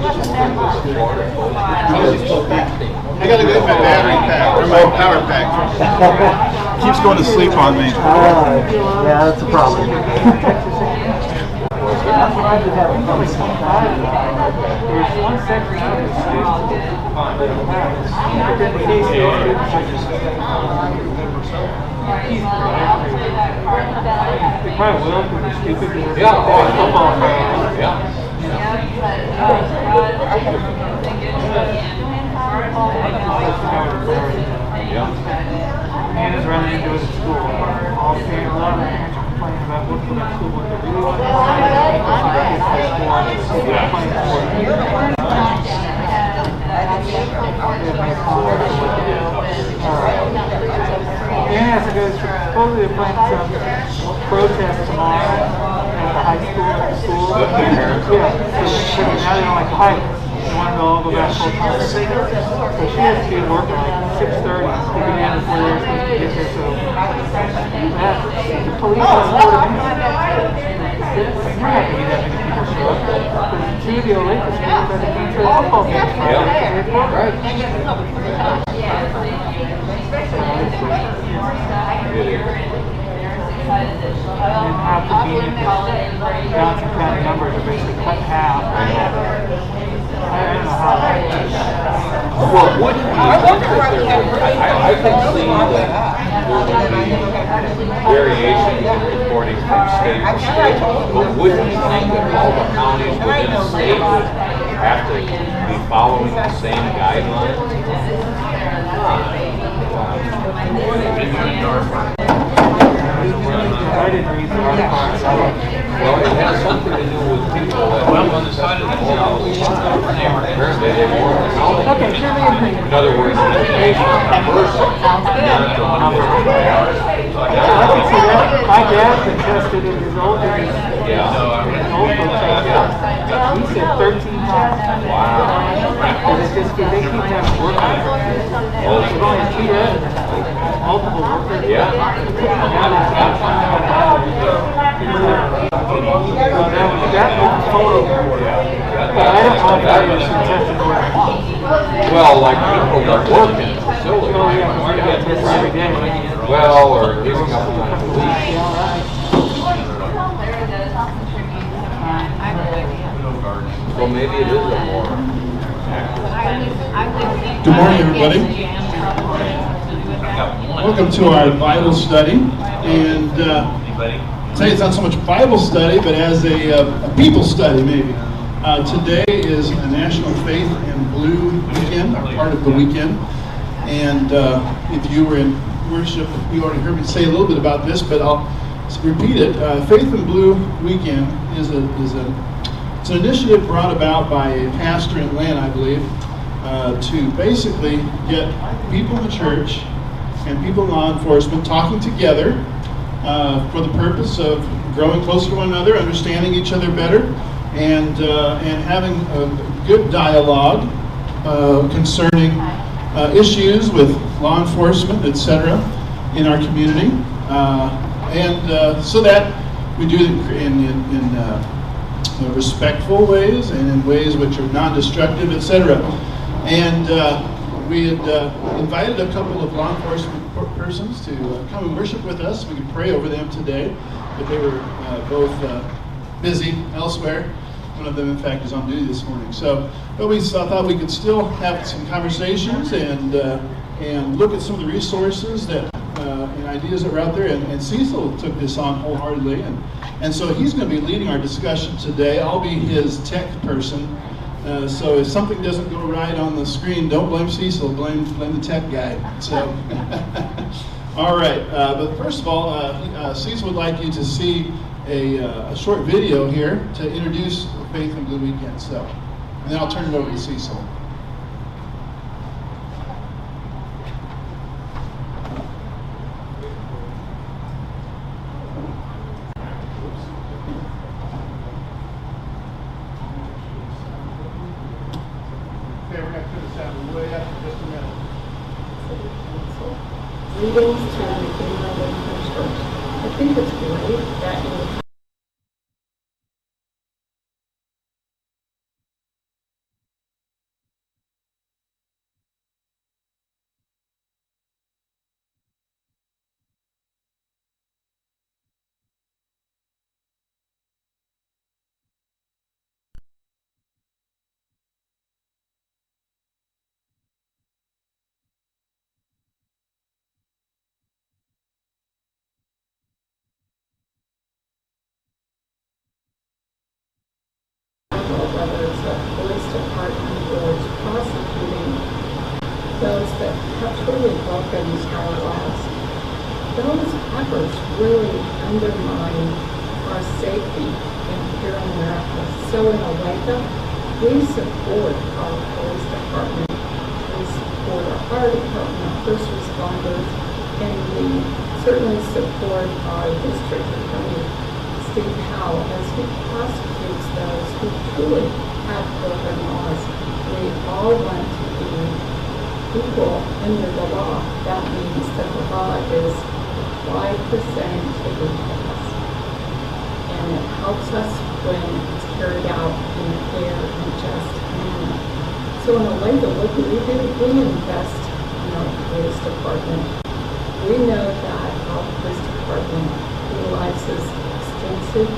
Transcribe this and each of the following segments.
I gotta go get my battery pack, or my power pack. Keeps going to sleep on me. Yeah, that's a problem. That's what I did have a problem. There's one section of the students they probably will because they're stupid. Yeah, football. Yeah. And is running into it at school. All parents, a lot of parents are complaining about what's going on at school, what they really want to do. Dan has to go, supposedly they're planning some protest tomorrow at the high school. Yeah, so now they don't like the hike. They want to all go back full time. So she has to be at work at like 6:30 to get in before they're supposed to get there. So the police escorted me. We're not going to be that many people show up. But two of the Olathe students had to come to the football game Friday. Right. And how convenient that Johnson County numbers are basically cut in half. I don't know how that is. Well, wouldn't you think that there would, I can see that there would be variations in reporting from state to state, but wouldn't you think that all the counties within a state would have to be following the same guidelines? I didn't read the article. Well, it has something to do with people that live on the side of the hill. Apparently they want to count. Okay, sure, me. In other words, the information on a person, not the number of priorities. I can see that. My dad been tested in his old days. Yeah. Old folks he said 13 times. Wow. Because they keep having work on it. They've only had 2 residents. Multiple workers. Yeah. Well, like people that work in the facility, every day. well, or at least a couple times a week. So maybe it is a more active. Good morning, everybody. Welcome to our Bible study. And today it's not so much Bible study, but as a people study, maybe. Today is a National Faith and Blue weekend, or part of the weekend. And if you were in worship, you already heard me say a little bit about this, but I'll repeat it. Faith and Blue weekend is it's an initiative brought about by a pastor in Atlanta, I believe, to basically get people in the church and people in law enforcement talking together for the purpose of growing closer to one another, understanding each other better, and having a good dialogue concerning issues with law enforcement, etc., in our community, and so that we do it in respectful ways and in ways which are non-destructive, etc. And we had invited a couple of law enforcement persons to come and worship with us. We could pray over them today, but they were both busy elsewhere. One of them, in fact, is on duty this morning. So, but we thought we could still have some conversations and look at some of the resources that and ideas that were out there. And Cecil took this on wholeheartedly, and so he's going to be leading our discussion today. I'll be his tech person. So if something doesn't go right on the screen, don't blame Cecil, blame the tech guy. So, all right. But first of all, Cecil would like you to see a short video here to introduce Faith and Blue Weekend. So, and then I'll turn it over to Cecil. Greetings to the Inland Church. I think it's great that you police department towards prosecuting those that have truly broken our laws. Those efforts really undermine our safety here in America. So in Olathe, we support our police department, we support our fire department, our first responders, and we certainly support our district attorney, Steve Howe, as he prosecutes those who truly have broken laws. We all want to be equal under the law. That means that the law is applied the same to each of us. And it helps us when it's carried out in a fair and just manner. So in Olathe, what do? We invest in our police department. We know that our police department utilizes extensive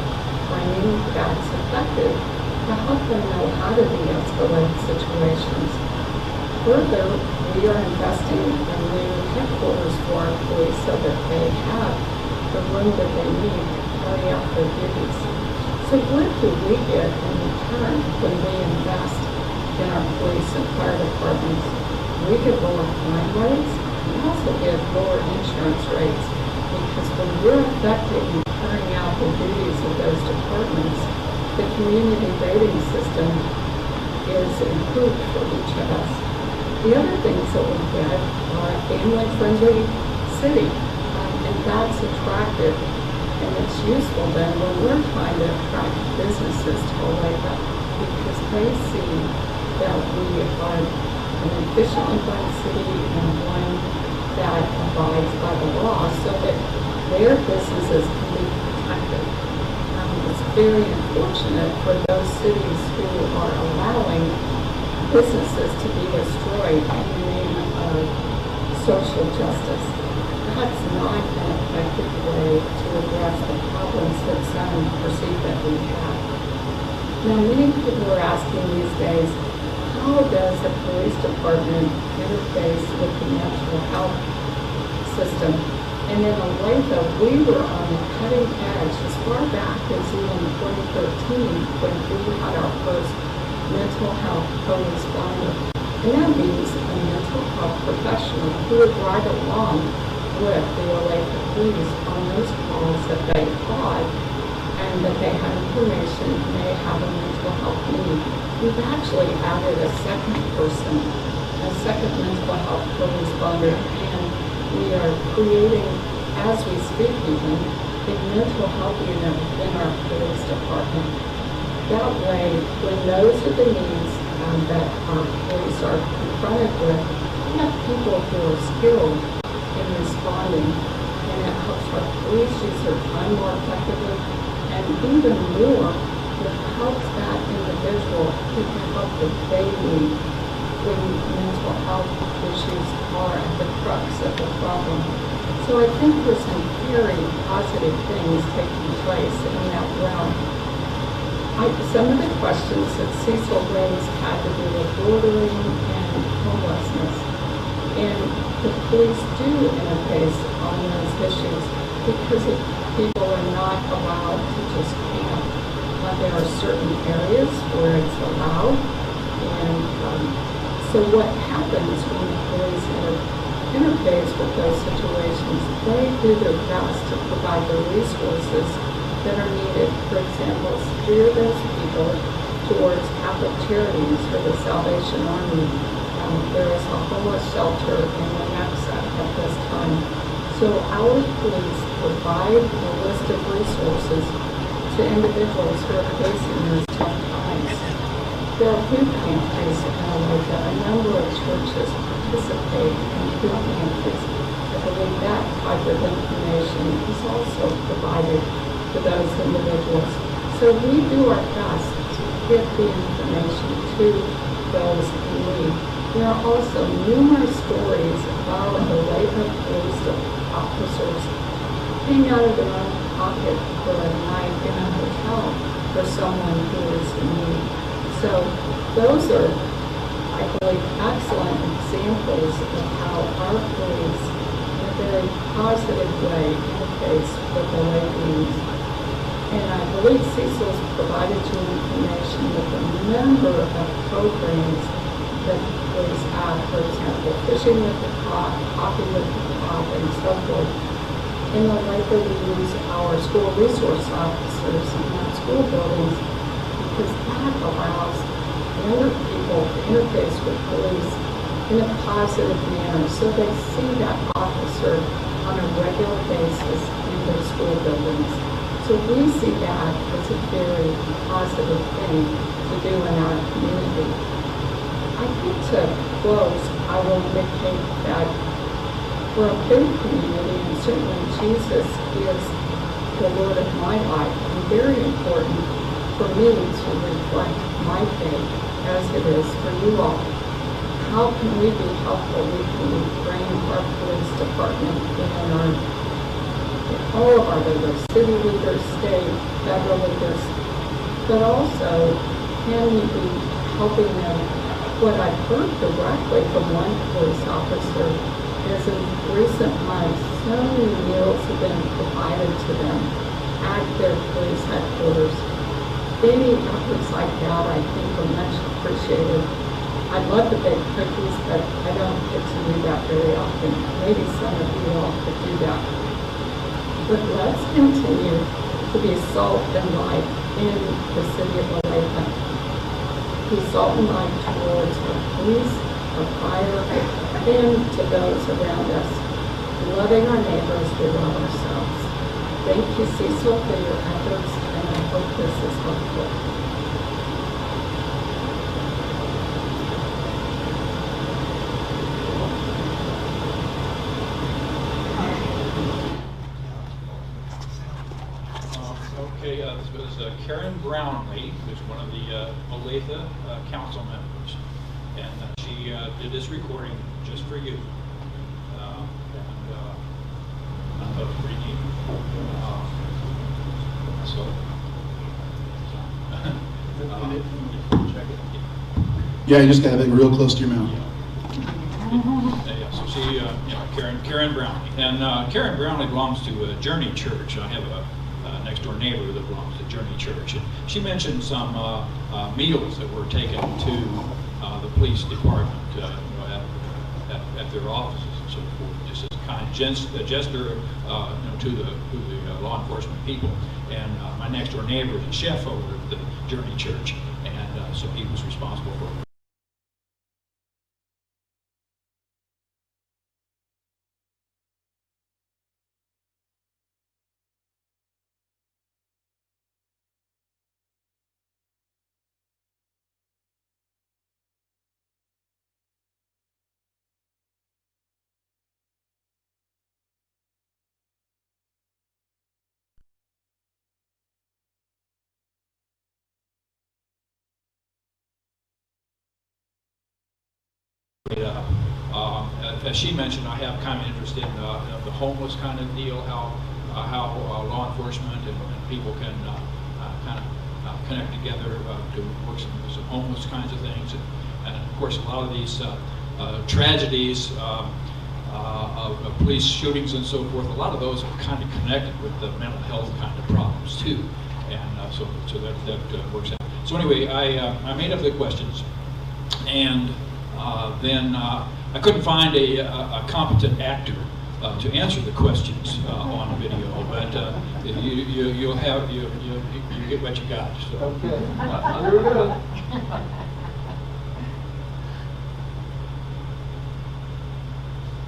training that's effective to help them know how to de-escalate situations. Further, we are investing in new headquarters for our police so that they have the room that they need to carry out their duties. So what do we get in return when we invest in our police and fire departments? We get lower crime rates. We also get lower insurance rates, because when we're effective in carrying out the duties of those departments, the community rating system is improved for each of us. The other things that we get are a family-friendly city, and that's attractive, and it's useful then when we're trying to attract businesses to Olathe, because they see that we are an efficiently run city and one that abides by the law so that their businesses can be protected. It's very unfortunate for those cities who are allowing businesses to be destroyed in the name of social justice. That's not an effective way to address the problems that some perceive that we have. Now, many people are asking these days, how does the police department interface with the mental health system? And in Olathe, we were on the cutting edge as far back as even 2013 when we had our first mental health co-responder. And that means a mental health professional who would ride along with the Olathe police on those calls that they thought and that they had information may have a mental health need. We've actually added a second person, a second mental health co-responder, and we are creating, as we speak even, a mental health unit within our police department. That way, when those are the needs that our police are confronted with, we have people who are skilled in responding, and it helps our police use their time more effectively, and even more, it helps that individual get the help that they need when mental health issues are at the crux of the problem. So I think there's some very positive things taking place in that realm. Some of the questions that Cecil raised had to do with bordering and homelessness. And the police do interface on those issues because people are not allowed to just camp. There are certain areas where it's allowed. And so what happens when the police interface with those situations, they do their best to provide the resources that are needed. For example, steer those people towards Catholic Charities or the Salvation Army. There is a homeless shelter in Lenexa at this time. So our police provide a list of resources to individuals who are facing those tough times. There are food pantries in Olathe. A number of churches participate in food pantries. I believe that type of information is also provided to those individuals. So we do our best to get the information to those in need. There are also numerous stories about Olathe police officers paying out of their own pocket for a night in a hotel for someone who is in need. So those are, I believe, excellent examples of how our police, in a very positive way, interface with the Olathians. And I believe Cecil's provided you information with a number of programs that police have, for example, fishing with the cop, hockey with the cop, and so forth. In Olathe, we use our school resource officers in our school buildings because that allows younger people to interface with police in a positive manner, so they see that officer on a regular basis in their school buildings. So we see that as a very positive thing to do in our community. I think to close, I will indicate that we're a faith community, and certainly Jesus is the Lord of my life, and very important for me to reflect my faith as it is for you all. How can we be helpful? We can bring our police department in, all of our leaders, city leaders, state, federal leaders, but also can we be helping them? What I've heard directly from one police officer is in recent months, so many meals have been provided to them at their police headquarters. Any efforts like that, I think, are much appreciated. I'd love to bake cookies, but I don't get to do that very often. Maybe some of you all could do that. But let's continue to be salt and light in the city of Olathe. Be salt and light towards our police, our fire, and to those around us. Loving our neighbors, we love ourselves. Thank you, Cecil, for your efforts, and I hope this is helpful. Okay, this was Karen Brownlee, who's one of the Olathe council members, and she did this recording just for you. I thought it was pretty neat. Check it. Yeah, you just gotta have it real close to your mouth. Yeah, so she, Karen Brownlee, and Karen Brownlee belongs to Journey Church. I have a next door neighbor that belongs to Journey Church. And she mentioned some meals that were taken to the police department at their offices and so forth, just as a kind of gesture to the law enforcement people. And my next door neighbor is a chef over at the Journey Church, and so he was responsible for as she mentioned, I have kind of interest in the homeless kind of deal, how law enforcement and people can kind of connect together to work some homeless kinds of things. And of course, a lot of these tragedies of police shootings and so forth, a lot of those are kind of connected with the mental health kind of problems too. And so that works out. So anyway, I made up the questions, and then I couldn't find a competent actor to answer the questions on video, but you get what you got. So. Okay, here we go.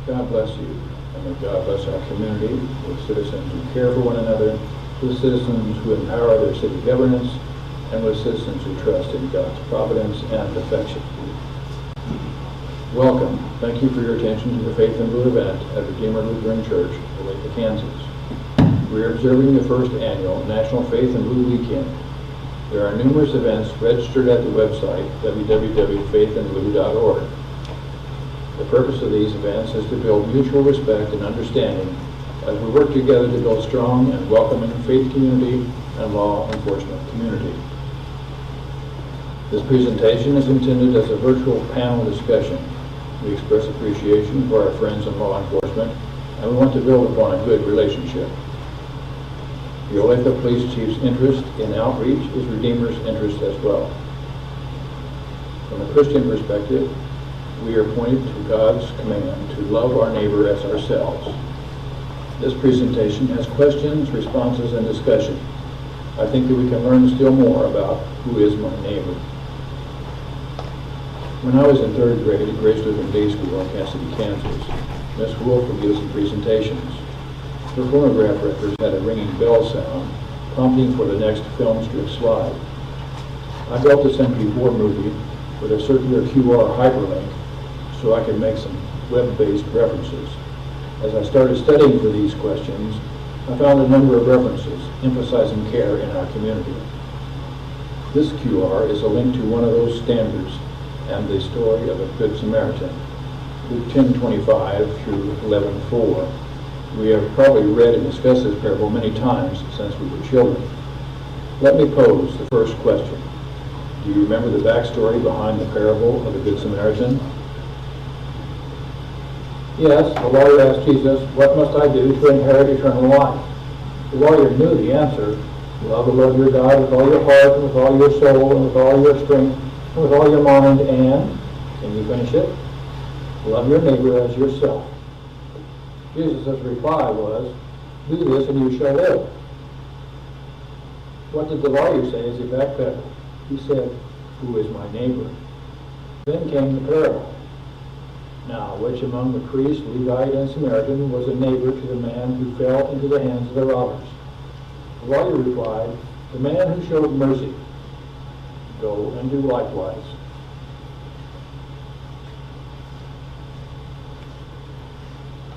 God bless you, and may God bless our community with citizens who care for one another, with citizens who empower their city governance, and with citizens who trust in God's providence and perfection. Welcome. Thank you for your attention to the Faith and Blue event at Redeemer Lutheran Church, Olathe, Kansas. We are observing the first annual National Faith and Blue Weekend. There are numerous events registered at the website www.faithandblue.org. The purpose of these events is to build mutual respect and understanding as we work together to build strong and welcoming faith community and law enforcement community. This presentation is intended as a virtual panel discussion. We express appreciation for our friends in law enforcement, and we want to build upon a good relationship. The Olathe Police Chief's interest in outreach is Redeemer's interest as well. From a Christian perspective, we are pointed to God's command to love our neighbor as ourselves. This presentation has questions, responses, and discussion. I think that we can learn still more about who is my neighbor. When I was in third grade at Grace Lutheran Day School in Cassidy, Kansas, Miss Wolf would give some presentations. Her phonograph records had a ringing bell sound, prompting for the next film strip slide. I built this MP4 movie with a circular QR hyperlink so I could make some web-based references. As I started studying for these questions, I found a number of references emphasizing care in our community. This QR is a link to one of those standards and the story of a Good Samaritan, Luke 10:25 through 11:4. We have probably read and discussed this parable many times since we were children. Let me pose the first question. Do you remember the backstory behind the parable of the Good Samaritan? Yes, the lawyer asked Jesus, "What must I do to inherit eternal life?" The lawyer knew the answer. Love the Lord your God with all your heart, and with all your soul, and with all your strength, and with all your mind, and, can you finish it? Love your neighbor as yourself. Jesus' reply was, "Do this and you shall live." What did the lawyer say as he backpedaled? He said, "Who is my neighbor?" Then came the parable. Now, which among the priest, Levite, and Samaritan was a neighbor to the man who fell into the hands of the robbers? The lawyer replied, "The man who showed mercy. Go and do likewise."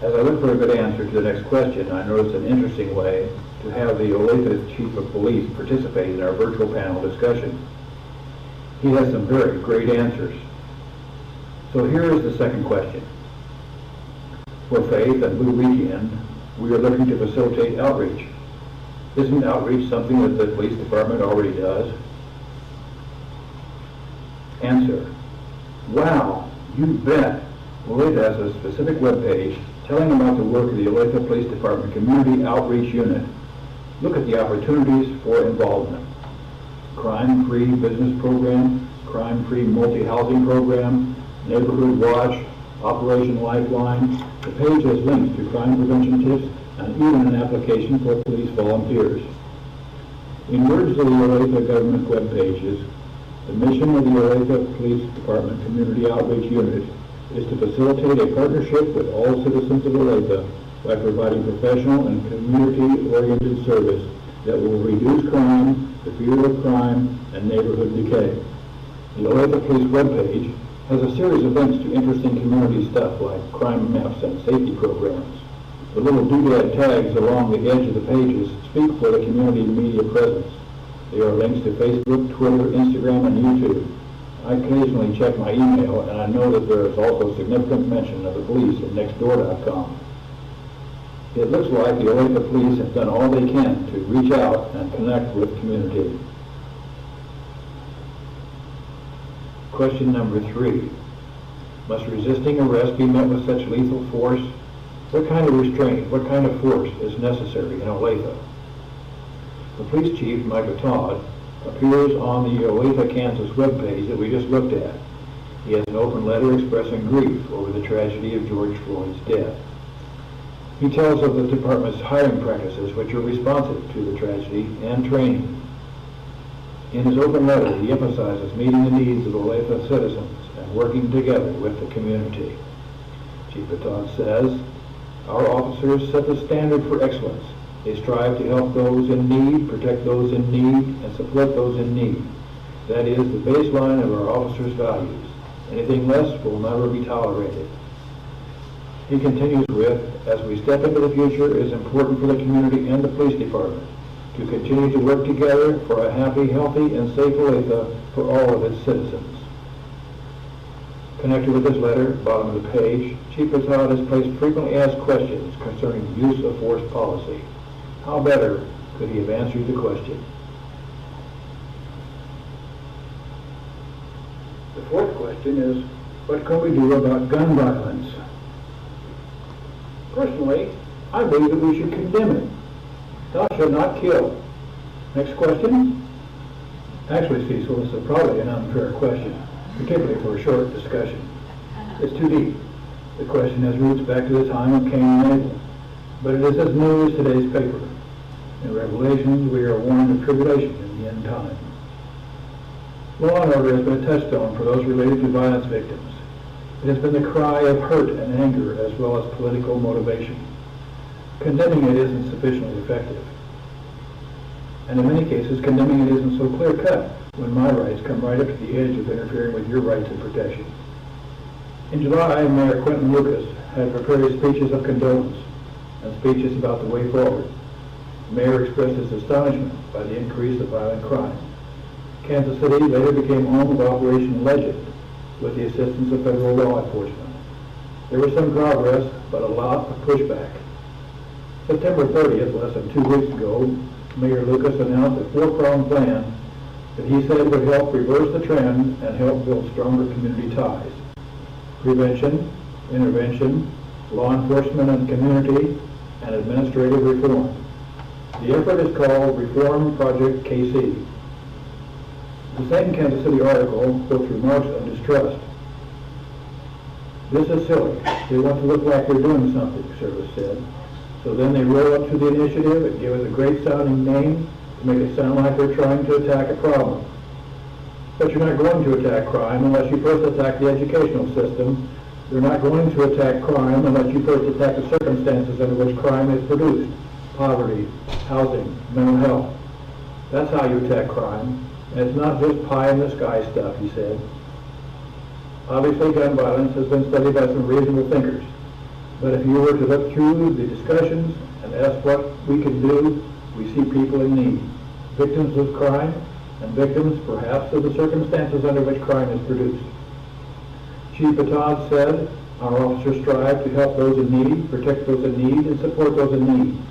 As I look for a good answer to the next question, I noticed an interesting way to have the Olathe Chief of Police participate in our virtual panel discussion. He has some very great answers. So here is the second question. For Faith and Blue Weekend, we are looking to facilitate outreach. Isn't outreach something that the police department already does? Answer. Wow, you bet. Olathe has a specific webpage telling about the work of the Olathe Police Department Community Outreach Unit. Look at the opportunities for involvement. Crime-free business program, crime-free multi-housing program, Neighborhood Watch, Operation Lifeline. The page has links to crime prevention tips and even an application for police volunteers. In words of the Olathe government web pages, the mission of the Olathe Police Department Community Outreach Unit is to facilitate a partnership with all citizens of Olathe by providing professional and community-oriented service that will reduce crime, the fear of crime, and neighborhood decay. The Olathe Police webpage has a series of links to interesting community stuff like crime maps and safety programs. The little doodad tags along the edge of the pages speak for the community media presence. They are links to Facebook, Twitter, Instagram, and YouTube. I occasionally check my email, and I know that there is also significant mention of the police at nextdoor.com. It looks like the Olathe Police have done all they can to reach out and connect with community. Question number 3. Must resisting arrest be met with such lethal force? What kind of restraint, what kind of force is necessary in Olathe? The police chief, Micah Todd, appears on the Olathe, Kansas webpage that we just looked at. He has an open letter expressing grief over the tragedy of George Floyd's death. He tells of the department's hiring practices which are responsive to the tragedy and training. In his open letter, he emphasizes meeting the needs of Olathe citizens and working together with the community. Chief Todd says, "Our officers set the standard for excellence. They strive to help those in need, protect those in need, and support those in need. That is the baseline of our officers' values. Anything less will never be tolerated." He continues with, "As we step into the future, it is important for the community and the police department to continue to work together for a happy, healthy, and safe Olathe for all of its citizens." Connected with this letter, bottom of the page, Chief Todd has placed frequently asked questions concerning use of force policy. How better could he have answered the question? The fourth question is, what can we do about gun violence? Personally, I believe that we should condemn it. Thou shalt not kill. Next question? Actually, Cecil, this is probably an unfair question, particularly for a short discussion. It's too deep. The question has roots back to the time of Cain and Abel, but it is as new as today's paper. In Revelations, we are warned of tribulation in the end time. Law and order has been a touchstone for those related to violence victims. It has been the cry of hurt and anger as well as political motivation. Condemning it isn't sufficiently effective. And in many cases, condemning it isn't so clear-cut when my rights come right up to the edge of interfering with your rights and protection. In July, Mayor Quentin Lucas had prepared speeches of condolence and speeches about the way forward. The mayor expressed his astonishment by the increase of violent crime. Kansas City later became home of Operation Legend with the assistance of federal law enforcement. There was some progress, but a lot of pushback. September 30th, less than 2 weeks ago, Mayor Lucas announced a 4-pronged plan that he said would help reverse the trend and help build stronger community ties. Prevention, intervention, law enforcement and community, and administrative reform. The effort is called Reform Project KC. The same Kansas City article puts remarks of distrust. This is silly. They want to look like they're doing something, Service said. So then they roll up to the initiative and give it a great sounding name to make it sound like they're trying to attack a problem. But you're not going to attack crime unless you first attack the educational system. You're not going to attack crime unless you first attack the circumstances under which crime is produced. Poverty, housing, mental health. That's how you attack crime. And it's not just pie-in-the-sky stuff, he said. Obviously, gun violence has been studied by some reasonable thinkers. But if you were to look through the discussions and ask what we can do, we see people in need. Victims of crime and victims, perhaps, of the circumstances under which crime is produced. Chief Baton said, our officers strive to help those in need, protect those in need, and support those in need.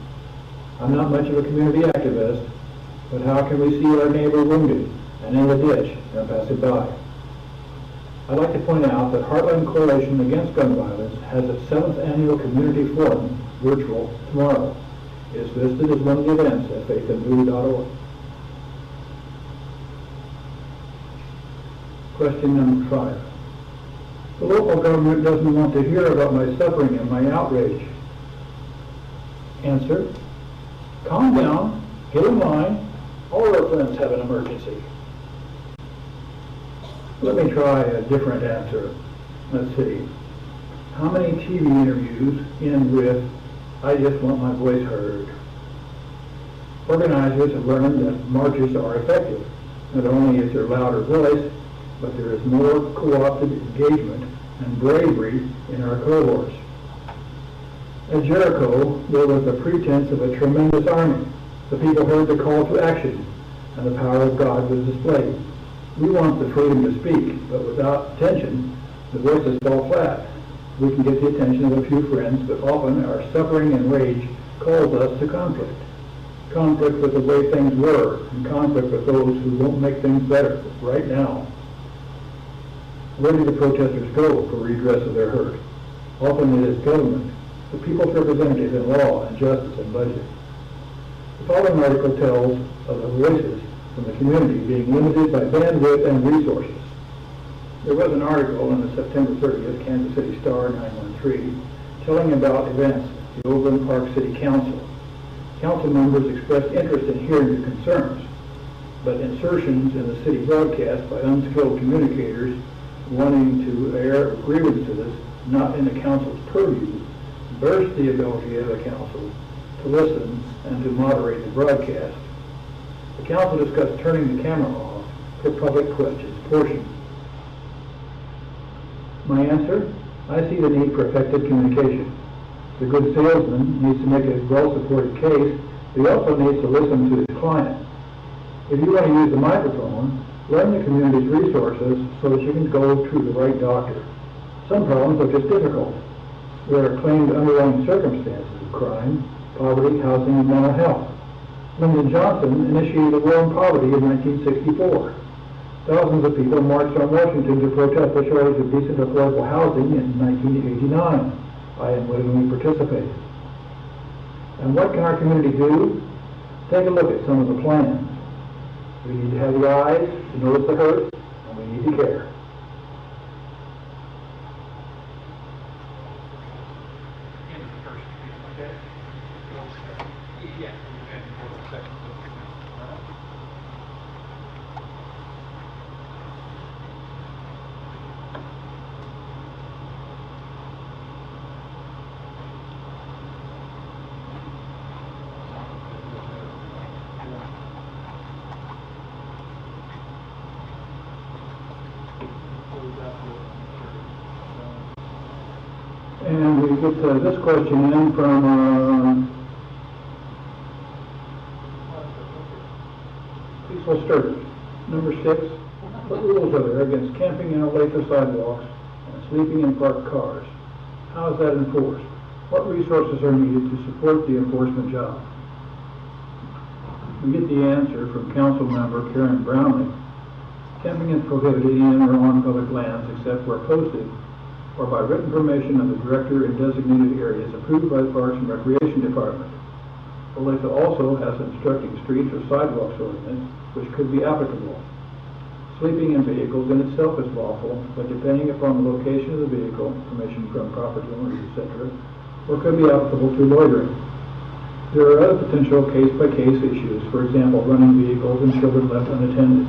I'm not much of a community activist, but how can we see our neighbor wounded and in the ditch and pass it by? I'd like to point out that Heartland Coalition Against Gun Violence has its 7th annual community forum, virtual, tomorrow. It is listed as one of the events at faithandblue.org. Question number 5. The local government doesn't want to hear about my suffering and my outrage. Answer, calm down, get in line, all our friends have an emergency. Let me try a different answer. Let's see. How many TV interviews end with, I just want my voice heard? Organizers have learned that marches are effective. Not only is there louder voice, but there is more co-opted engagement and bravery in our cohorts. At Jericho, there was the pretense of a tremendous army. The people heard the call to action, and the power of God was displayed. We want the freedom to speak, but without attention, the voices fall flat. We can get the attention of a few friends, but often our suffering and rage calls us to conflict. Conflict with the way things were, and conflict with those who won't make things better right now. Where do the protesters go for redress of their hurt? Often it is government, the people's representative in law and justice and budget. The following article tells of the voices from the community being limited by bandwidth and resources. There was an article in the September 30th Kansas City Star 913 telling about events at the Overland Park City Council. Council members expressed interest in hearing the concerns, but insertions in the city broadcast by unskilled communicators wanting to air grievances not in the council's purview burst the ability of the council to listen and to moderate the broadcast. The council discussed turning the camera off for public questions portion. My answer, I see the need for effective communication. The good salesman needs to make a well-supported case, but he also needs to listen to his client. If you want to use the microphone, learn the community's resources so that you can go to the right doctor. Some problems are just difficult. There are claimed underlying circumstances of crime, poverty, housing, and mental health. Lyndon Johnson initiated the war on poverty in 1964. Thousands of people marched on Washington to protest the shortage of decent affordable housing in 1989. I unwittingly participated. And what can our community do? take a look at some of the plans. We need to have the eyes to notice the hurt, and we need to care. And we get this question in from Cecil Sturgis. Number 6, what rules are there against camping in Olathe sidewalks and sleeping in parked cars? How is that enforced? What resources are needed to support the enforcement job? We get the answer from Council Member Karen Brownlee. Camping is prohibited in or on public lands except where posted or by written permission of the director in designated areas approved by the Parks and Recreation Department. Olathe also has an obstructing streets or sidewalks ordinance which could be applicable. Sleeping in vehicles in itself is lawful, but depending upon the location of the vehicle, permission from property owners, etc., or could be applicable to loitering. There are other potential case-by-case issues, for example, running vehicles and children left unattended.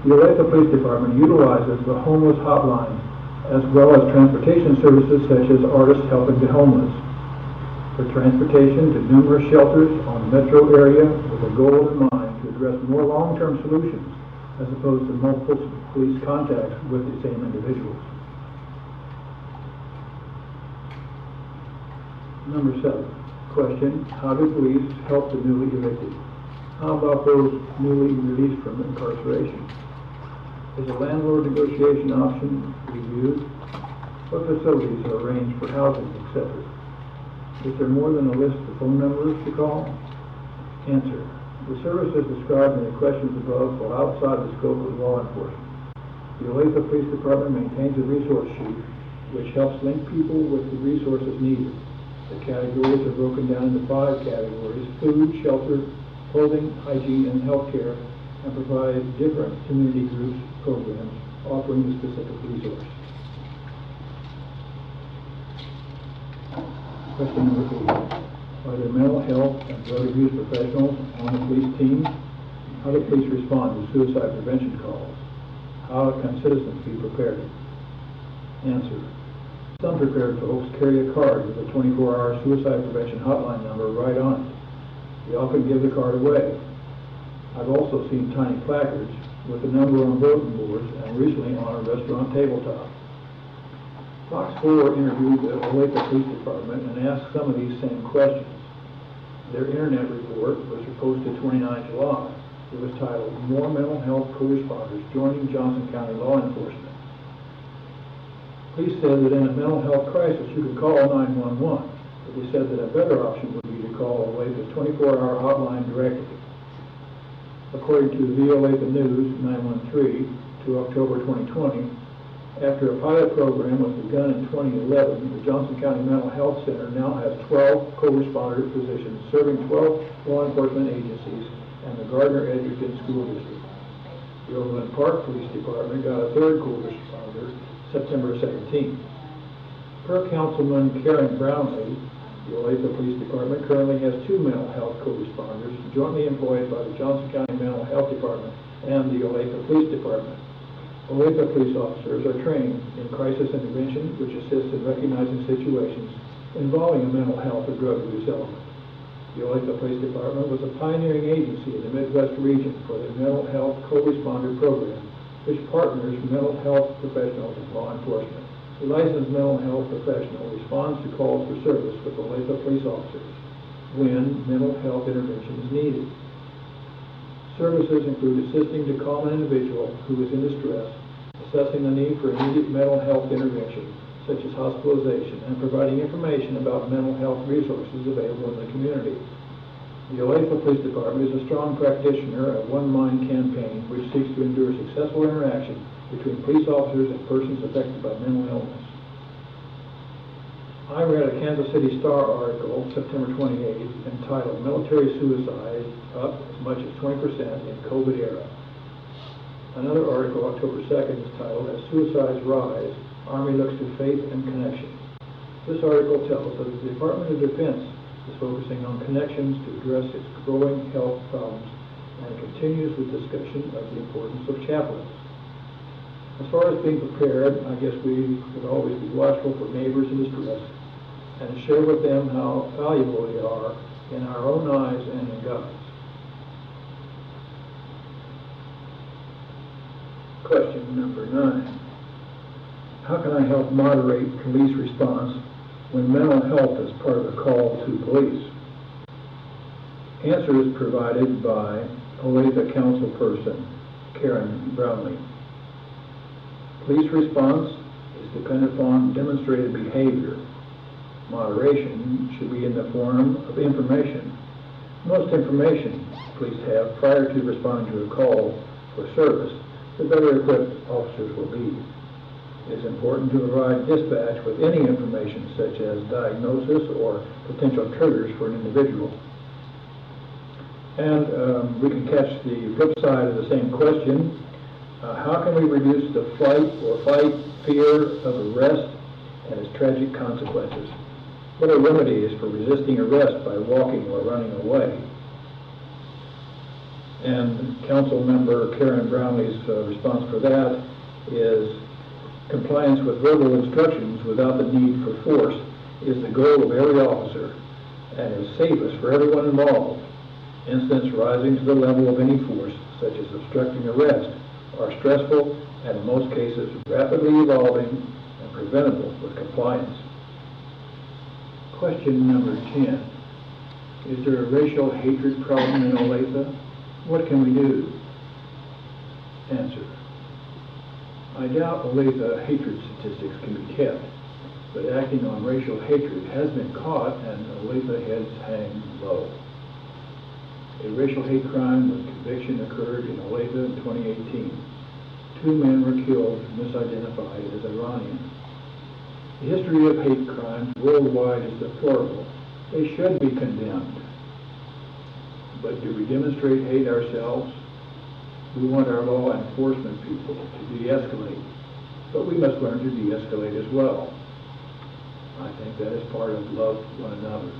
The Olathe Police Department utilizes the homeless hotline as well as transportation services such as Artists Helping the Homeless for transportation to numerous shelters on the metro area with a goal in mind to address more long-term solutions as opposed to multiple police contacts with the same individuals. Number 7, question, how do police help the newly evicted? How about those newly released from incarceration? Is a landlord negotiation option reviewed? What facilities are arranged for housing, etc.? Is there more than a list of phone numbers to call? Answer. The services described in the questions above fall outside the scope of law enforcement. The Olathe Police Department maintains a resource sheet which helps link people with the resources needed. The categories are broken down into 5 categories: food, shelter, clothing, hygiene, and health care, and provide different community groups programs offering the specific resource. Question number 8. Are there mental health and drug abuse professionals on the police team? How do police respond to suicide prevention calls? How can citizens be prepared? Answer. Some prepared folks carry a card with a 24-hour suicide prevention hotline number right on it. They often give the card away. I've also seen tiny placards with the number on bulletin boards and recently on a restaurant tabletop. Fox 4 interviewed the Olathe Police Department and asked some of these same questions. Their internet report was posted 29 July. It was titled, More Mental Health Co-Responders Joining Johnson County Law Enforcement. Police said that in a mental health crisis you could call 911, but they said that a better option would be to call Olathe 24-hour hotline directly. According to the Olathe News 913 to October 2020, after a pilot program was begun in 2011, the Johnson County Mental Health Center now has 12 co-responder positions serving 12 law enforcement agencies and the Gardner-Edgerton School District. The Overland Park Police Department got a 3rd co-responder September 17th. Per Councilman Karen Brownlee, the Olathe Police Department currently has 2 mental health co-responders jointly employed by the Johnson County Mental Health Department and the Olathe Police Department. Olathe police officers are trained in crisis intervention, which assists in recognizing situations involving a mental health or drug abuse element. The Olathe Police Department was a pioneering agency in the Midwest region for the Mental Health Co-Responder Program, which partners mental health professionals and law enforcement. A licensed mental health professional responds to calls for service with Olathe police officers when mental health intervention is needed. Services include assisting to calm an individual who is in distress, assessing the need for immediate mental health intervention, such as hospitalization, and providing information about mental health resources available in the community. The Olathe Police Department is a strong practitioner of One Mind campaign, which seeks to ensure successful interaction between police officers and persons affected by mental illness. I read a Kansas City Star article September 28th entitled "Military Suicide Up as Much as 20% in COVID Era." Another article October 2nd is titled "As Suicides Rise, Army Looks to Faith and Connection." This article tells that the Department of Defense is focusing on connections to address its growing health problems and continues with discussion of the importance of chaplains. As far as being prepared, I guess we would always be watchful for neighbors in distress and share with them how valuable they are in our own eyes and in God's. Question number 9. How can I help moderate police response when mental health is part of the call to police? Answer is provided by Olathe councilperson Karen Brownlee. Police response is dependent upon demonstrated behavior. Moderation should be in the form of information. Most information police have prior to responding to a call for service, the better equipped officers will be. It is important to provide dispatch with any information such as diagnosis or potential triggers for an individual. And we can catch the flip side of the same question. How can we reduce the flight or fight fear of arrest and its tragic consequences? What are remedies for resisting arrest by walking or running away? And Council Member Karen Brownlee's response for that is compliance with verbal instructions without the need for force is the goal of every officer and is safest for everyone involved. Incidents rising to the level of any force, such as obstructing arrest, are stressful and in most cases rapidly evolving and preventable with compliance. Question number 10. Is there a racial hatred problem in Olathe? What can we do? Answer. I doubt Olathe hatred statistics can be kept, but acting on racial hatred has been caught and Olathe heads hang low. A racial hate crime with conviction occurred in Olathe in 2018. 2 men were killed, misidentified as Iranian. The history of hate crimes worldwide is deplorable. They should be condemned. But do we demonstrate hate ourselves? We want our law enforcement people to de-escalate, but we must learn to de-escalate as well. I think that is part of love one another.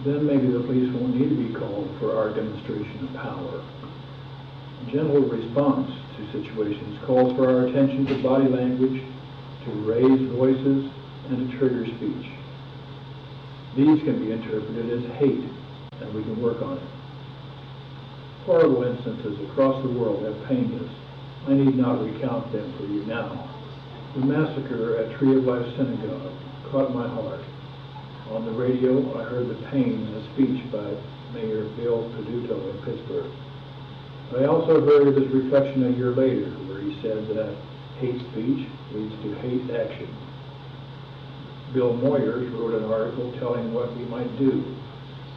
Then maybe the police won't need to be called for our demonstration of power. Gentle response to situations calls for our attention to body language, to raise voices, and to trigger speech. These can be interpreted as hate, and we can work on it. Horrible instances across the world have pained us. I need not recount them for you now. The massacre at Tree of Life Synagogue caught my heart. On the radio, I heard the pain in a speech by Mayor Bill Peduto in Pittsburgh. I also heard of his reflection a year later, where he said that hate speech leads to hate action. Bill Moyers wrote an article telling what we might do.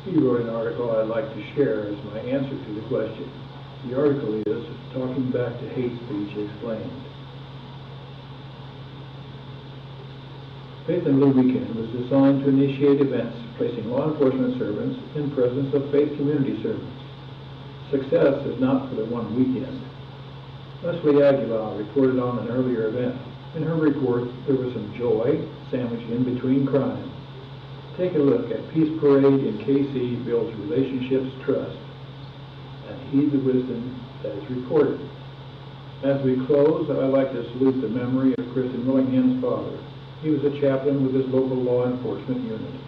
He wrote an article I'd like to share as my answer to the question. The article is Talking Back to Hate Speech Explained. Faith and Blue Weekend was designed to initiate events placing law enforcement servants in presence of faith community servants. Success is not for the one weekend. Leslie Aguilar reported on an earlier event. In her report, there was some joy sandwiched in between crime. Take a look at Peace Parade in KC builds relationships, trust, and heed the wisdom that is reported. As we close, I'd like to salute the memory of Kristen Willingham's father. He was a chaplain with his local law enforcement unit,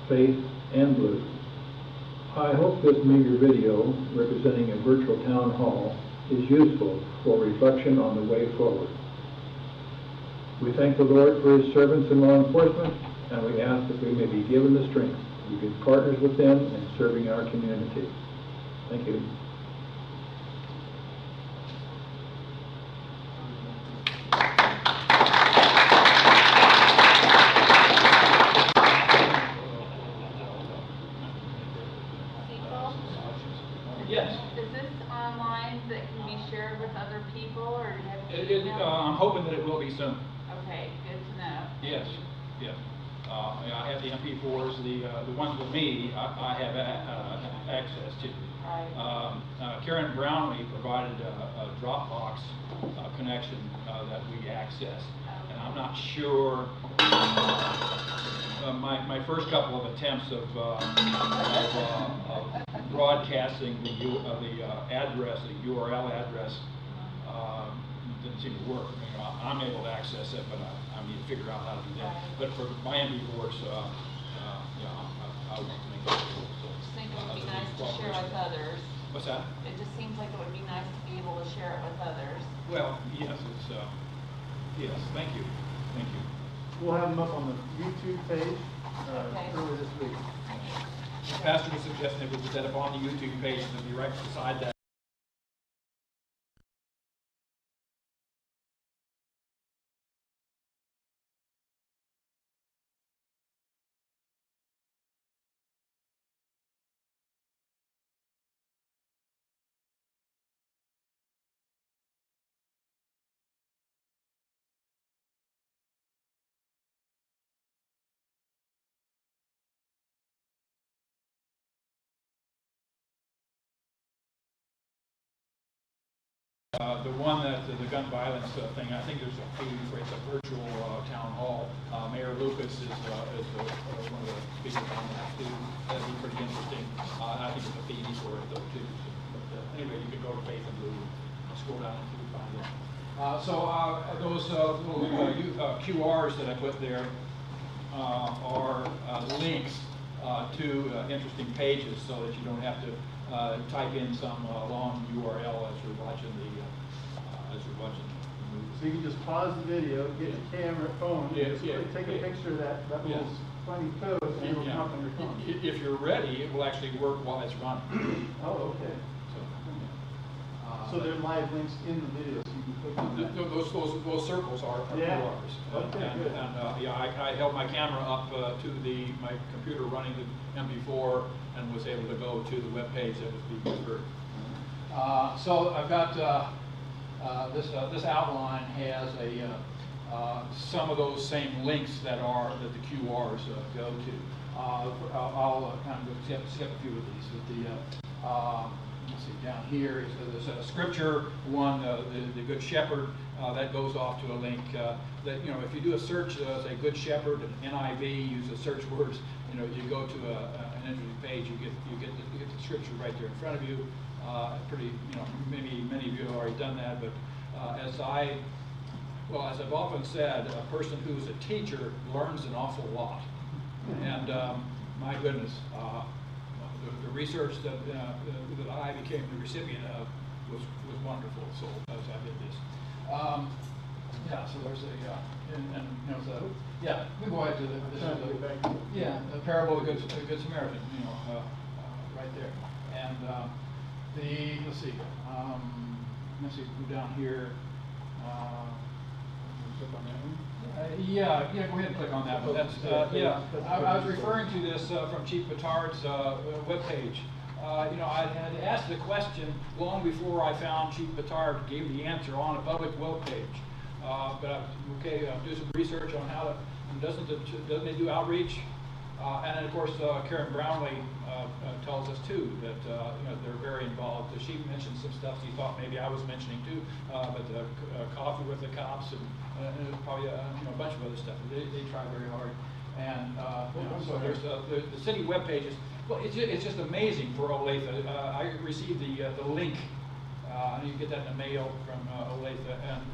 Faith and Blue. I hope this meager video representing a virtual town hall is useful for reflection on the way forward. We thank the Lord for his servants in law enforcement, and we ask that we may be given the strength to be partners with them in serving our community. Thank you. Yes. Is this online that can be shared with other people, or do you have to I'm hoping that it will be soon. Okay, good to know. Yes, yes. I have the MP4s, the ones with me, I have access to. Karen Brownlee provided a Dropbox connection that we access, and I'm not sure. My first couple of attempts of broadcasting the address, the URL address, didn't seem to work. You know, I'm able to access it, but I need to figure out how to do that. But for my MP4s, yeah, I want to make that cool. So, I think it would be nice to share with others. What's that? It just seems like it would be nice to be able to share it with others. Well, yes, it's yes. Thank you, thank you. We'll have them up on the YouTube page early this week. The pastor was suggesting if we put that up on the YouTube page, it'd be right beside that. The one that the gun violence thing, I think there's a fee for it's a virtual town hall. Mayor Lucas is one of the speakers on that too. That'd be pretty interesting. I think there's a fee for it though too. But anyway, you can go to Faith and Blue, scroll down and find it. Those little QRs that I put there are links to interesting pages, so that you don't have to type in some long URL as you're watching the movie. So you can just pause the video, get your camera, phone, and just take a picture of that little funny code, and it'll come up on your phone. If you're ready, it will actually work while it's running. Oh, okay. So there are live links in the video, so you can click on that. Those circles are QRs. Okay, good. I held my camera up to my computer running the MP4 and was able to go to the web page that was being referred. So I've got this outline has some of those same links that the QRs go to. I'll kind of skip a few of these. Let's see, down here is there's a scripture one, the Good Shepherd, that goes off to a link that, you know, if you do a search, say Good Shepherd and NIV, use the search words, you know, you go to an interesting page, you get the scripture right there in front of you. Pretty, you know, maybe many of you have already done that, but as I've often said, a person who's a teacher learns an awful lot, and my goodness. The research that I became the recipient of was wonderful. So as I did this, so there's we go ahead to the parable of the Good Samaritan, you know, right there, and let's see, go down here. Click on that one. Go ahead and click on that one. That's I was referring to this from Chief Petard's webpage. You know, I had asked the question long before I found Chief Petard gave the answer on a public webpage. But do some research on how to, doesn't it do outreach? And then of course Karen Brownlee tells us too that you know, they're very involved. She mentioned some stuff she thought maybe I was mentioning too, but the coffee with the cops and probably you know, a bunch of other stuff. They try very hard, and you know, so there's the city web pages. Well, it's just amazing for Olathe. I received the link, and you get that in the mail from Olathe,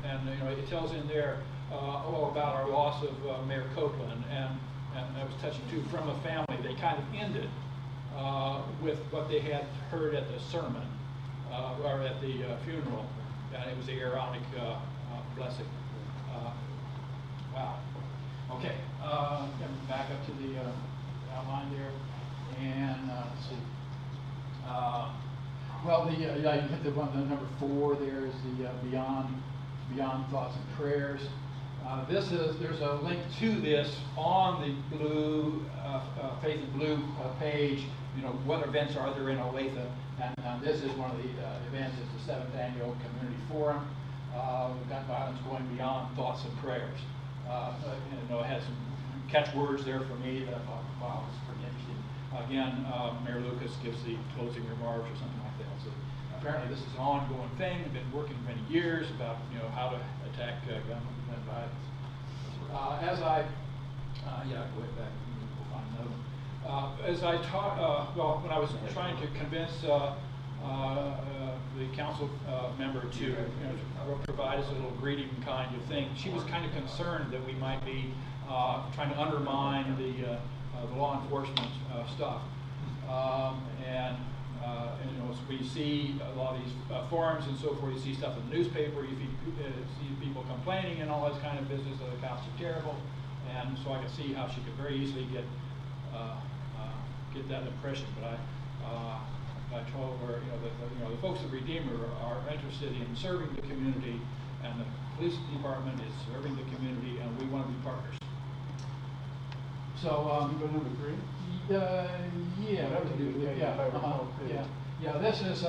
and you know, it tells in there all about our loss of Mayor Copeland, and that was touching too. From a family, they kind of ended with what they had heard at the sermon or at the funeral, and it was the Aaronic blessing. Wow. Okay. Back up to the outline there, and let's see. Well, you hit the one. The number 4 there is the beyond thoughts and prayers. There's a link to this on the Blue Faith and Blue page. You know, what events are there in Olathe, and this is one of the events. It's the 7th annual community forum. Gun violence going beyond thoughts and prayers. You know, it has some catchwords there for me that I thought, wow, this is pretty interesting. Again, Mayor Lucas gives the closing remarks or something like that. So apparently this is an ongoing thing. I've been working many years about how to attack gun violence. As I go back. We'll find another one. As I talk, well, when I was trying to convince the council member to provide us a little greeting kind of thing, she was kind of concerned that we might be trying to undermine the law enforcement stuff. And as we see a lot of these forums and so forth, you see stuff in the newspaper, you see people complaining and all this kind of business that the cops are terrible. And so I could see how she could very easily get that impression. But I told her, the folks at Redeemer are interested in serving the community, and the police department is serving the community, and we want to be partners. So, You go number 3? yeah, That was a good day, if I recall, too. yeah. This is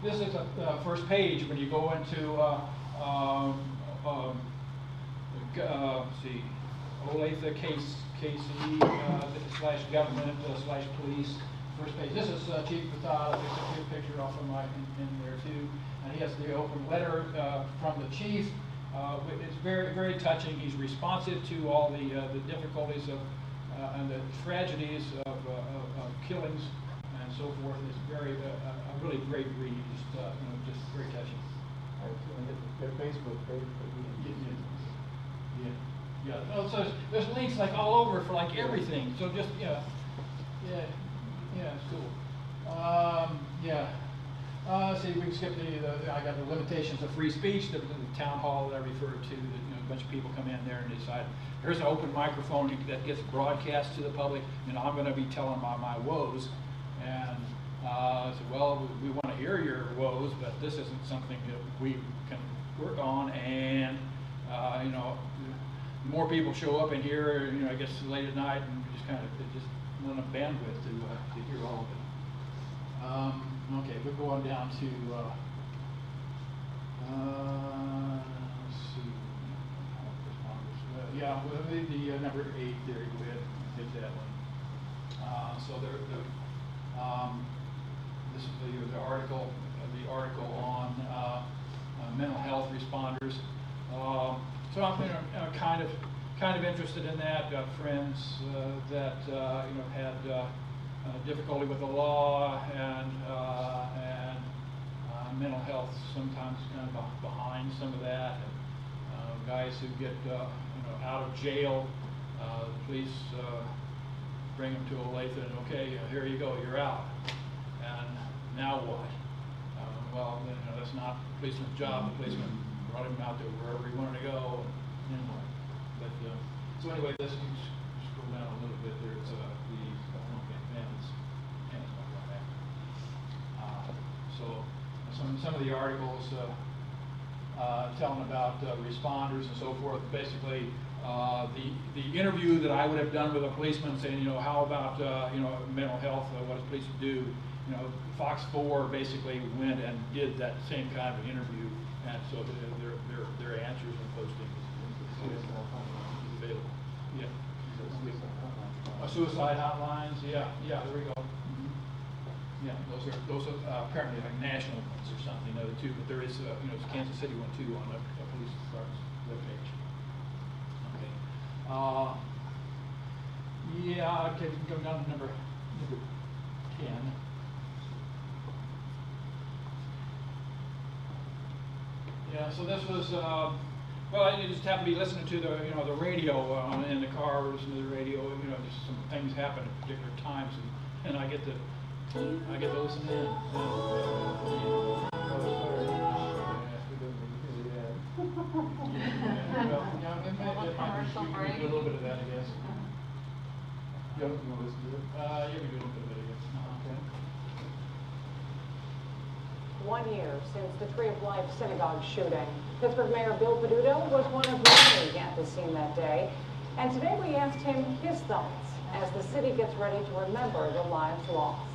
this is the first page when you go into see, Olathe KC / government / police. First page. This is Chief Patada. There's a cute picture off of my in there too, and he has the open letter from the chief. It's very, very touching. He's responsive to all the difficulties of and the tragedies of killings and so forth. It's very a really great read. Just very touching. Their Facebook page. Yeah. Oh, so there's links like all over for like everything. So just yeah, it's cool. Let's see, we can skip I got the limitations of free speech, the town hall that I referred to, that a bunch of people come in there and decide, there's an open microphone that gets broadcast to the public, I'm going to be telling my woes. And I said, well, we want to hear your woes, but this isn't something that we can work on. And, more people show up in here, I guess late at night, and just kind of, just not enough bandwidth to hear all of it. Okay, we'll go on down to, let's see, the number 8 there, go ahead and hit that one. So this is the article on mental health responders. So I'm kind of interested in that. Got friends that had difficulty with the law and mental health sometimes kind of behind some of that. And, guys who get out of jail, police bring them to Olathe and okay, here you go, you're out. And now what? Well, that's not the policeman's job. The policeman brought him out to wherever he wanted to go. Anyway, but so anyway, this you scroll down a little bit. There's the events and stuff like that. So some of the articles telling about responders and so forth. Basically, the interview that I would have done with a policeman, saying, how about mental health? What does police do? Fox 4 basically went and did that same kind of interview, and so their answers and postings is available. Yeah. Suicide hotlines. Yeah. There we go. Mm-hmm. Yeah, those are apparently like national ones or something. The two, but there is it's a Kansas City one too on the police department's webpage. Okay. Okay, go down to number 10. Yeah, so this was, well, I just happened to be listening to the radio in the car, listening to the radio, just some things happen at particular times, and I get to listen in. It might be a little bit of that, I guess. You want to listen to it? You can do a little bit of it, I guess. Okay. 1 year since the Tree of Life synagogue shooting. Pittsburgh Mayor Bill Peduto was one of many at the scene that day. And today we asked him his thoughts as the city gets ready to remember the lives lost.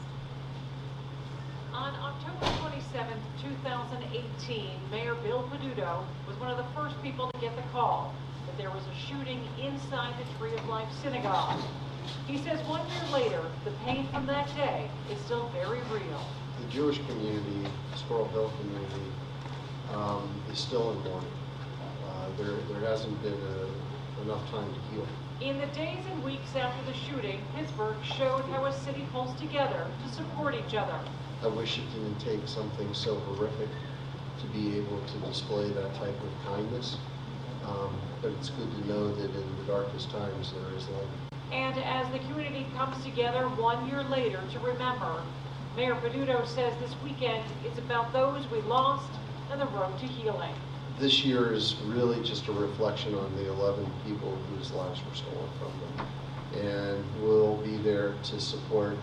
On October 27, 2018, Mayor Bill Peduto was one of the first people to get the call. The there was a shooting inside the Tree of Life Synagogue. He says 1 year later, the pain from that day is still very real. The Jewish community, Squirrel Hill community, is still in mourning. There hasn't been enough time to heal. In the days and weeks after the shooting, Pittsburgh showed how a city pulls together to support each other. I wish it didn't take something so horrific to be able to display that type of kindness, but it's good to know that in the darkest times there is light. And as the community comes together 1 year later to remember, Mayor Peduto says this weekend is about those we lost and the road to healing. This year is really just a reflection on the 11 people whose lives were stolen from them. And we'll be there to support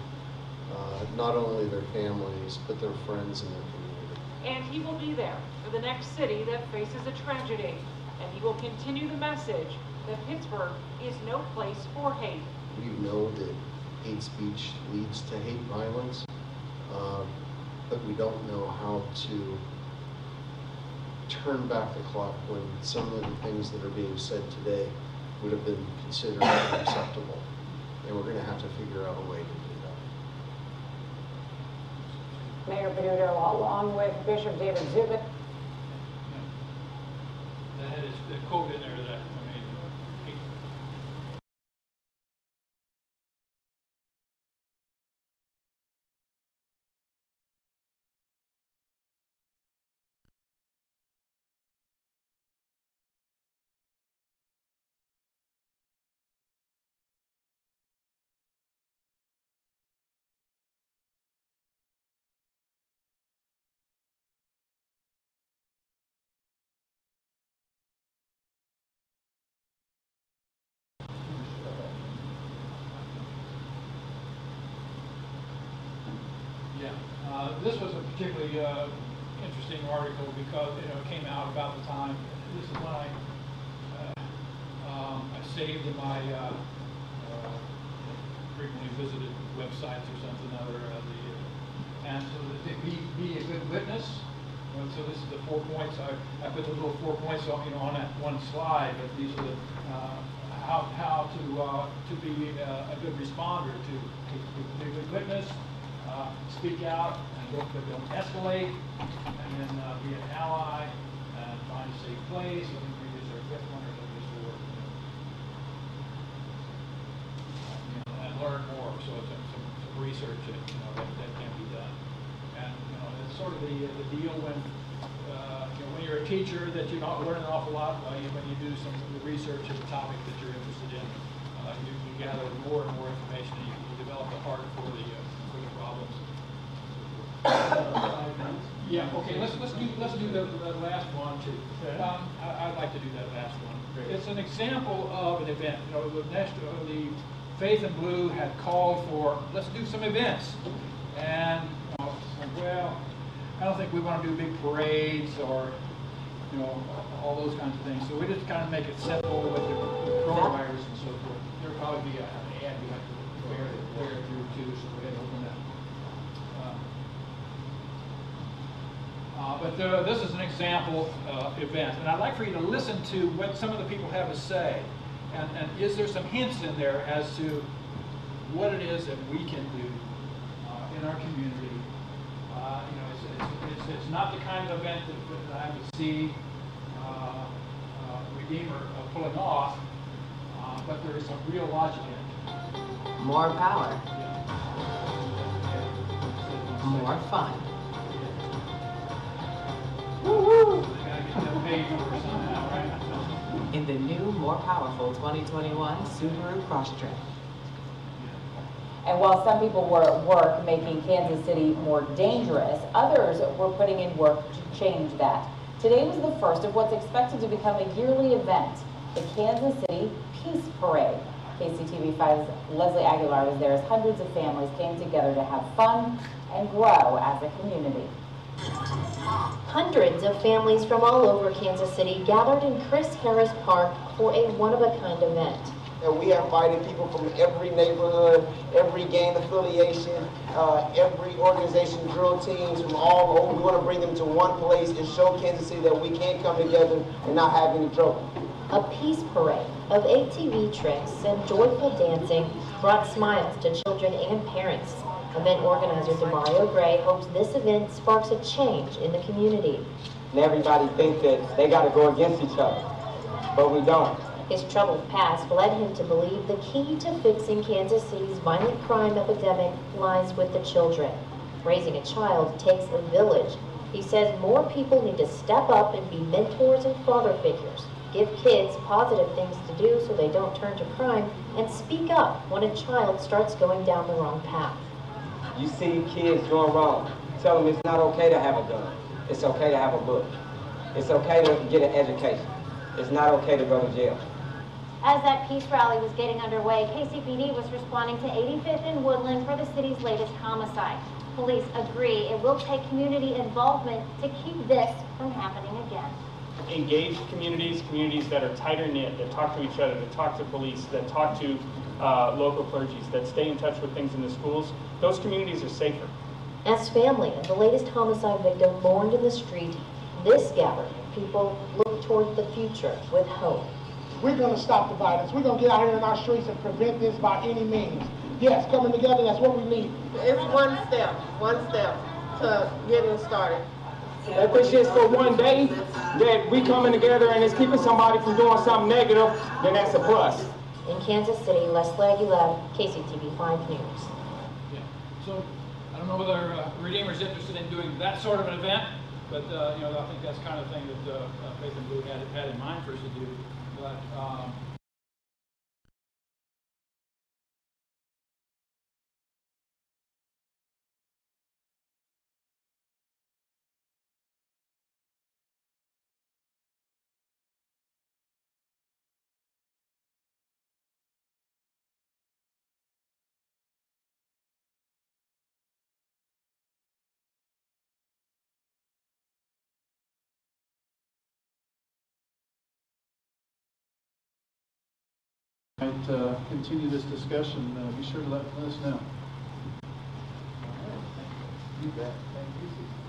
not only their families, but their friends and their community. And he will be there for the next city that faces a tragedy. And he will continue the message that Pittsburgh is no place for hate. We know that hate speech leads to hate violence, but we don't know how to turn back the clock when some of the things that are being said today would have been considered unacceptable. And we're going to have to figure out a way to do that. Mayor Peduto, along with Bishop David Zubik. That is the quote in there that, this was a particularly interesting article because it came out about the time. This is when I saved in my frequently visited websites or something other. And so be a good witness. So this is the 4 points. I put the little 4 points on that one slide, but these are the how to be a good responder, to be a good witness. Speak out and don't escalate, and then be an ally and find a safe place. I think we use our fifth one or something and learn more. So it's some research that can be done. And it's sort of the deal when when you're a teacher that you're not learning an awful lot. When you do some research of the topic that you're interested in, you gather more and more information, and you develop a heart for the problems. Yeah. Okay. Let's do the last one too. I'd like to do that last one. Great. It's an example of an event. The Faith in Blue had called for let's do some events, and well, I don't think we want to do big parades or all those kinds of things. So we just kind of make it simple with the coronavirus and so forth. There'll probably be an ad we have to bear through too. So go ahead and open that. But this is an example event, and I'd like for you to listen to what some of the people have to say, and is there some hints in there as to what it is that we can do in our community? It's not the kind of event that I would see Redeemer pulling off, but there is some real logic in it. More power. More fun. In the new, more powerful 2021 Subaru Crosstrek. And while some people were at work making Kansas City more dangerous, others were putting in work to change that. Today was the first of what's expected to become a yearly event, the Kansas City Peace Parade. KCTV5's Leslie Aguilar was there as hundreds of families came together to have fun and grow as a community. Hundreds of families from all over Kansas City gathered in Chris Harris Park for a one-of-a-kind event. And we have invited people from every neighborhood, every gang affiliation, every organization, drill teams from all over. We want to bring them to one place and show Kansas City that we can come together and not have any trouble. A peace parade of ATV tricks and joyful dancing brought smiles to children and parents. Event organizer Demario Gray hopes this event sparks a change in the community. And everybody thinks that they got to go against each other, but we don't. His troubled past led him to believe the key to fixing Kansas City's violent crime epidemic lies with the children. Raising a child takes a village. He says more people need to step up and be mentors and father figures, give kids positive things to do so they don't turn to crime, and speak up when a child starts going down the wrong path. You see kids doing wrong, tell them it's not okay to have a gun. It's okay to have a book. It's okay to get an education. It's not okay to go to jail. As that peace rally was getting underway, KCPD was responding to 85th and Woodland for the city's latest homicide. Police agree it will take community involvement to keep this from happening again. Engaged communities, communities that are tighter knit, that talk to each other, that talk to police, that talk to local clergies, that stay in touch with things in the schools, those communities are safer. As family of the latest homicide victim mourned in the street, this gathering of people look toward the future with hope. We're going to stop the violence. We're going to get out here in our streets and prevent this by any means. Yes, coming together, that's what we need. It's one step to getting started. If it's just for one day that we coming together and it's keeping somebody from doing something negative, then that's a plus. In Kansas City, Leslie Aguilar, KCTV 5 News. Yeah. So I don't know whether Redeemer's interested in doing that sort of an event, but you know, I think that's the kind of thing that Faith and Blue had in mind for us to do. But continue this discussion, be sure to let us know. You bet. Thank you.